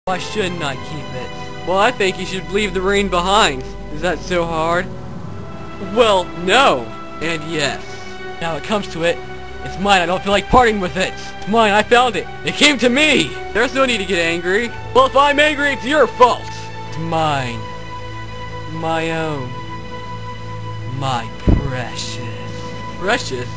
Why shouldn't I keep it? Well, I think you should leave the ring behind. Is that so hard? Well, no. And yes. Now it comes to it, it's mine. I don't feel like parting with it. It's mine. I found it. It came to me. There's no need to get angry. Well, if I'm angry, it's your fault. It's mine. My own. My precious. Precious?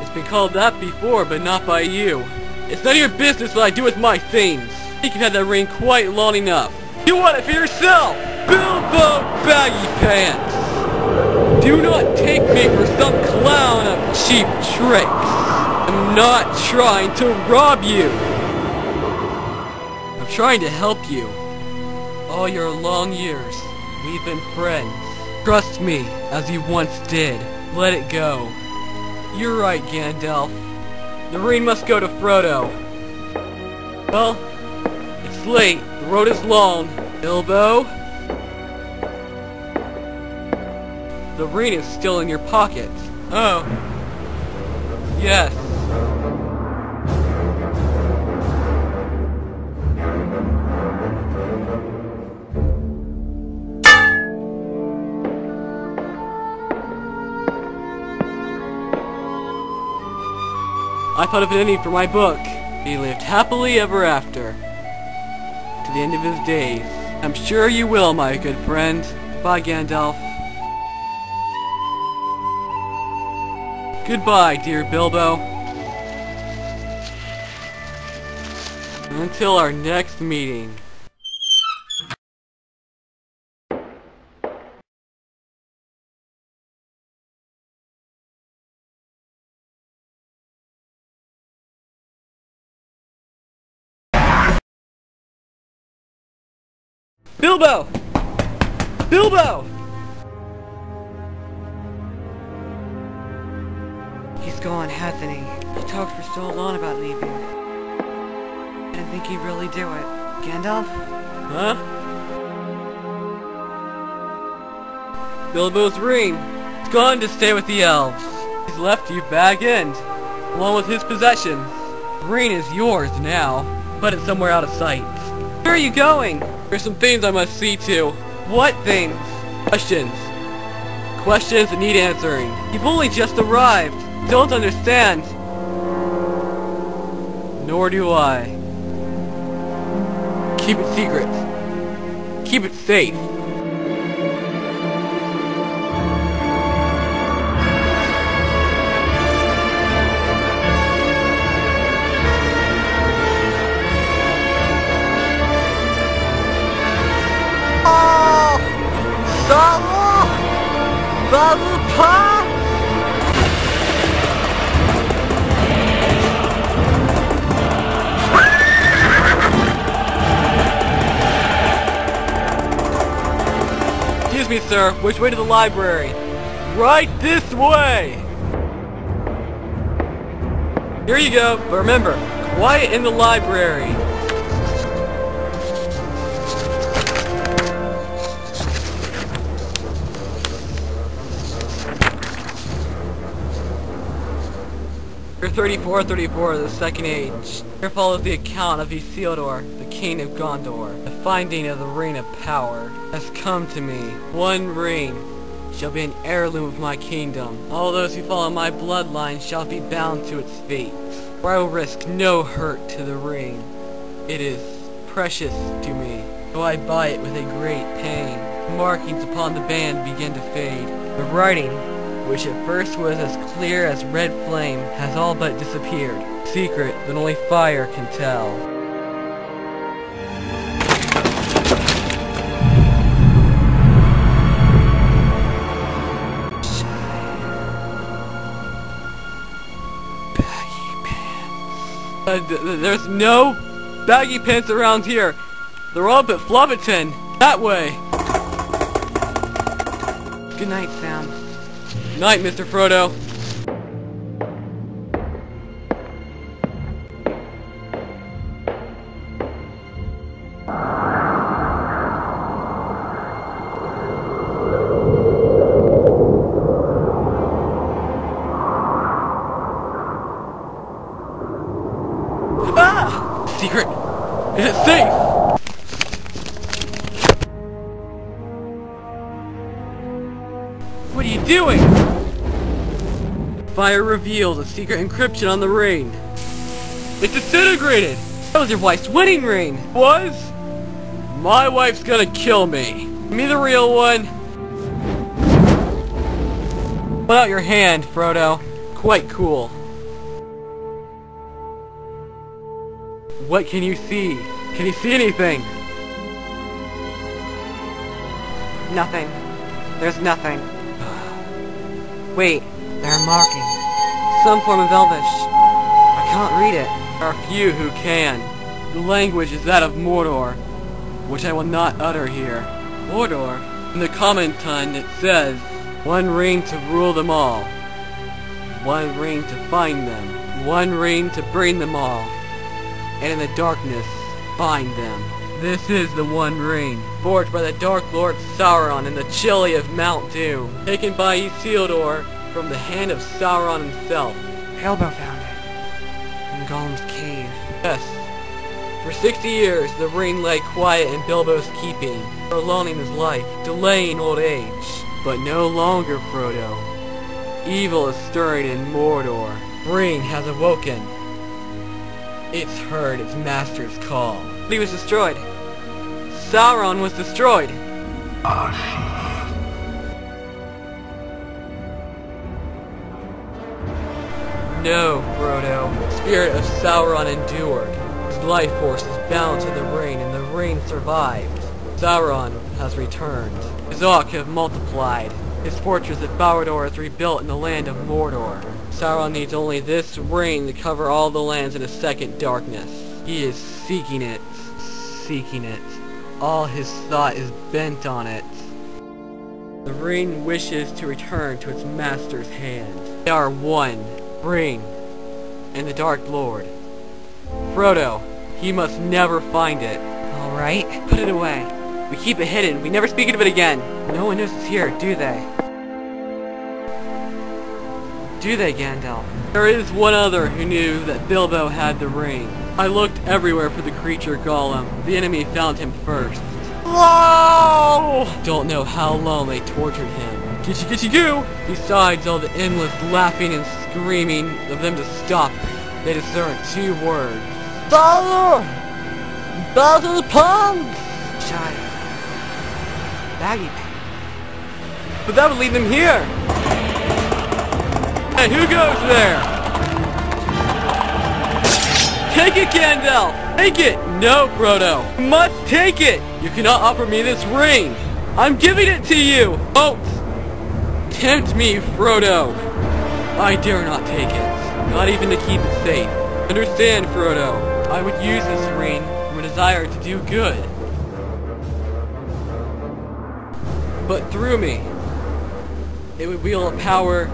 It's been called that before, but not by you. It's none of your business what I do with my things. I think you've had that ring quite long enough. You want it for yourself! Bilbo Baggy Pants! Do not take me for some clown of cheap tricks. I'm not trying to rob you. I'm trying to help you. All your long years, we've been friends. Trust me, as you once did. Let it go. You're right, Gandalf. The ring must go to Frodo. Well, it's late. The road is long. Bilbo? The ring is still in your pocket. Oh. Yes. I thought of an ending for my book. He lived happily ever after. To the end of his days. I'm sure you will, my good friend. Bye, Gandalf. Goodbye, dear Bilbo. Until our next meeting. Bilbo! Bilbo! He's gone, hasn't he? He talked for so long about leaving. I didn't think he'd really do it. Gandalf? Huh? Bilbo's ring. It's gone to stay with the elves. He's left you Bag End, along with his possessions. The ring is yours now. Put it somewhere out of sight. Where are you going? There's some things I must see to. What things? Questions. Questions that need answering. You've only just arrived. Don't understand. Nor do I. Keep it secret. Keep it safe. Excuse me, sir. Which way to the library? Right this way! Here you go, but remember, quiet in the library. Year 3434 of the Second Age. Here follows the account of Isildur, the King of Gondor. The finding of the Ring of Power has come to me. One ring shall be an heirloom of my kingdom. All those who follow my bloodline shall be bound to its fate. For I will risk no hurt to the ring. It is precious to me, though I buy it with a great pain. The markings upon the band begin to fade. The writing, which at first was as clear as red flame, has all but disappeared. Secret that only fire can tell. Baggy pants. There's no baggy pants around here. They're all but Flobberton. That way. Good night, Sam. Night, Mr. Frodo. Ah! Secret? Is it safe! What are you doing? Fire reveals a secret encryption on the ring. It's disintegrated! That was your wife's wedding ring! Was? My wife's gonna kill me. Give me the real one. Put out your hand, Frodo. Quite cool. What can you see? Can you see anything? Nothing. There's nothing. Wait, they're marking. Some form of Elvish. I can't read it. There are few who can. The language is that of Mordor, which I will not utter here. Mordor? In the common tongue it says, one ring to rule them all. One ring to find them. One ring to bring them all. And in the darkness, find them. This is the One Ring, forged by the Dark Lord Sauron in the chilly of Mount Doom, taken by Isildur from the hand of Sauron himself. Bilbo found it. In Gollum's cave. Yes. For 60 years, the ring lay quiet in Bilbo's keeping, prolonging his life, delaying old age. But no longer, Frodo. Evil is stirring in Mordor. Ring has awoken. It's heard its master's call. He was destroyed. Sauron was destroyed. No, Frodo. The spirit of Sauron endured. His life force is bound to the ring, and the ring survived. Sauron has returned. His Orc have multiplied. His fortress at Barad-dûr is rebuilt in the land of Mordor. Sauron needs only this ring to cover all the lands in a second darkness. He is seeking it. Seeking it. All his thought is bent on it. The ring wishes to return to its master's hand. They are one. Ring. And the Dark Lord. Frodo, he must never find it. Alright, put it away. We keep it hidden. We never speak of it again. No one knows it's here, do they? Do they, Gandalf? There is one other who knew that Bilbo had the ring. I looked everywhere for the creature Gollum. The enemy found him first. Whoa! Don't know how long they tortured him. Get you go! Besides all the endless laughing and screaming of them to stop, they discerned two words. Fire! Battle plans! Shire. Baggy pants. But that would lead them here! And who goes there? Take it, Gandalf! Take it! No, Frodo! You must take it! You cannot offer me this ring! I'm giving it to you! Don't tempt me, Frodo! I dare not take it. Not even to keep it safe. Understand, Frodo. I would use this ring from a desire to do good. But through me, it would wield a power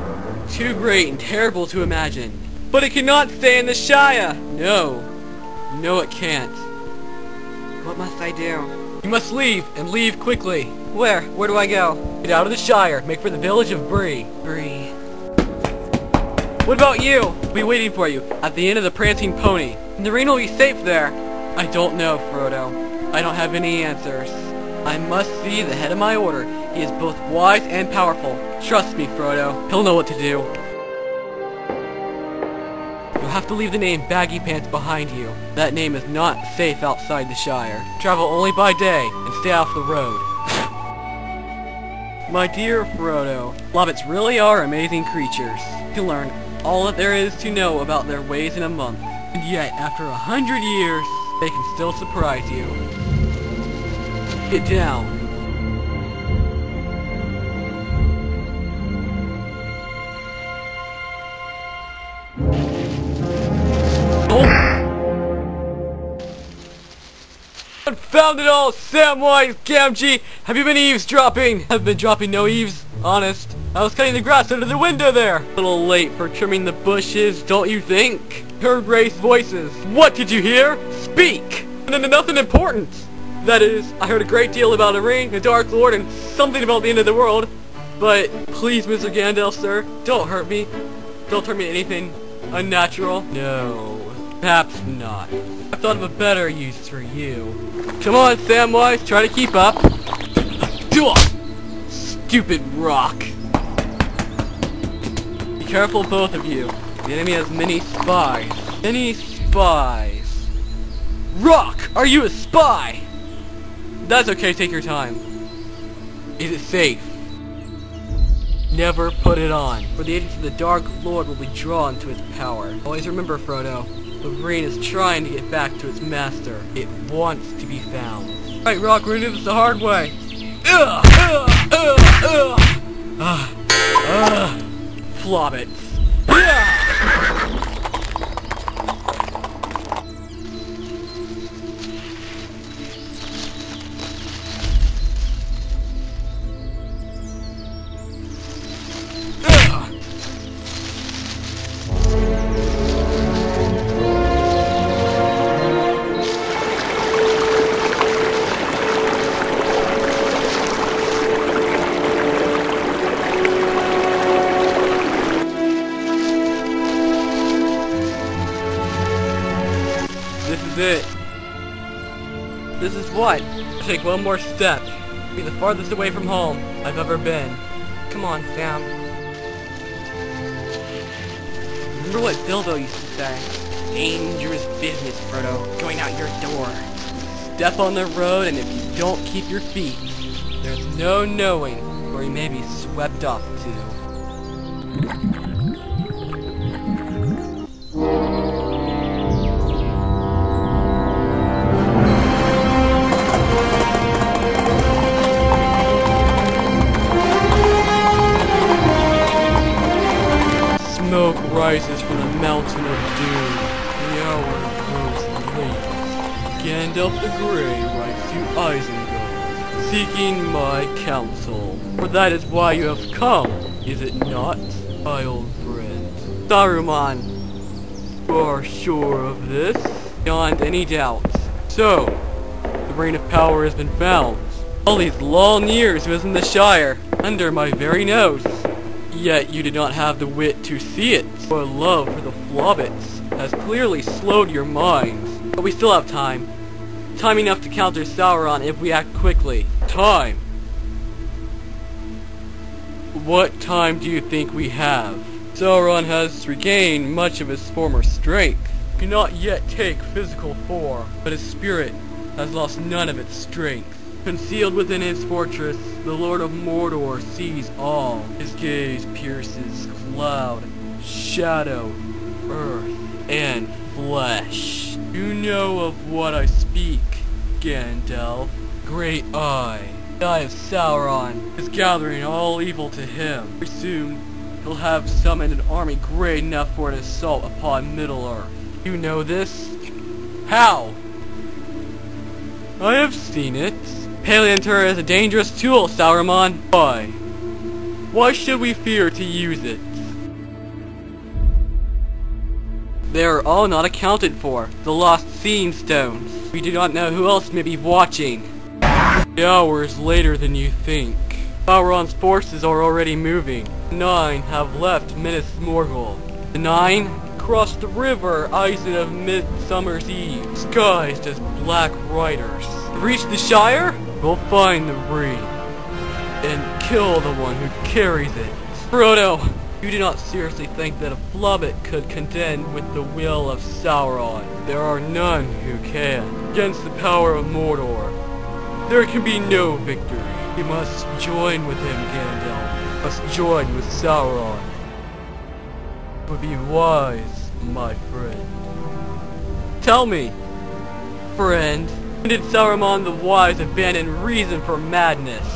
too great and terrible to imagine. But it cannot stay in the Shire! No. No, it can't. What must I do? You must leave, and leave quickly. Where? Where do I go? Get out of the Shire. Make for the village of Bree. Bree. What about you? I'll be waiting for you at the end of the prancing pony. And the ring will be safe there. I don't know, Frodo. I don't have any answers. I must see the head of my order. He is both wise and powerful. Trust me, Frodo. He'll know what to do. You'll have to leave the name Baggy Pants behind you. That name is not safe outside the Shire. Travel only by day and stay off the road. My dear Frodo, Hobbits really are amazing creatures. You can learn all that there is to know about their ways in a month. And yet, after 100 years, they can still surprise you. Get down. Confound it all, Samwise Gamgee! Have you been eavesdropping? I've been dropping no eaves, honest. I was cutting the grass under the window there. A little late for trimming the bushes, don't you think? Heard raised voices. What did you hear? Speak! Nothing important. That is, I heard a great deal about a ring, a Dark Lord, and something about the end of the world. But please, Mr. Gandalf, sir, don't hurt me. Don't turn me into anything unnatural. No. Perhaps not. I thought of a better use for you. Come on, Samwise, try to keep up. Stupid rock. Be careful, both of you. The enemy has many spies. Many spies. Rock! Are you a spy? That's okay, take your time. Is it safe? Never put it on, for the agents of the Dark Lord will be drawn to its power. Always remember, Frodo, the ring is trying to get back to its master. It wants to be found. Right, Rock, we're gonna do this the hard way. Flobbits. This is it. This is what? Take one more step. Be the farthest away from home I've ever been. Come on, Sam. Remember what Bilbo used to say? Dangerous business, Frodo. Going out your door. Step on the road, and if you don't keep your feet, there's no knowing where you may be swept off to. Smoke rises from the mountain of doom. The hour grows late. Gandalf the Grey rides to Isengard, seeking my counsel. For that is why you have come, is it not, my old friend? Saruman, you are sure of this? Beyond any doubt. So, the Ring of Power has been found. All these long years it was in the Shire, under my very nose. Yet you did not have the wit to see it. Your love for the Flobbits has clearly slowed your minds. But we still have time. Time enough to counter Sauron if we act quickly. Time? What time do you think we have? Sauron has regained much of his former strength. He cannot yet take physical form, but his spirit has lost none of its strength. Concealed within his fortress, the Lord of Mordor sees all. His gaze pierces cloud, shadow, earth, and flesh. You know of what I speak, Gandalf. Great Eye. The Eye of Sauron is gathering all evil to him. Very soon, he'll have summoned an army great enough for an assault upon Middle-earth. You know this? How? I have seen it. Paleantur is a dangerous tool, Saruman. Why? Why should we fear to use it? They are all not accounted for. The lost seeing stones. We do not know who else may be watching. The hour is later than you think. Sauron's forces are already moving. The 9 have left Minas Morgul. The 9 crossed the river Isen of Midsummer's Eve, disguised as Black Riders. To reach the Shire, we'll find the ring, and kill the one who carries it. Frodo, you do not seriously think that a Flobbit could contend with the will of Sauron. There are none who can. Against the power of Mordor, there can be no victory. You must join with him, Gandalf. You must join with Sauron. It would be wise, my friend. Tell me, friend, when did Saruman the Wise abandon reason for madness?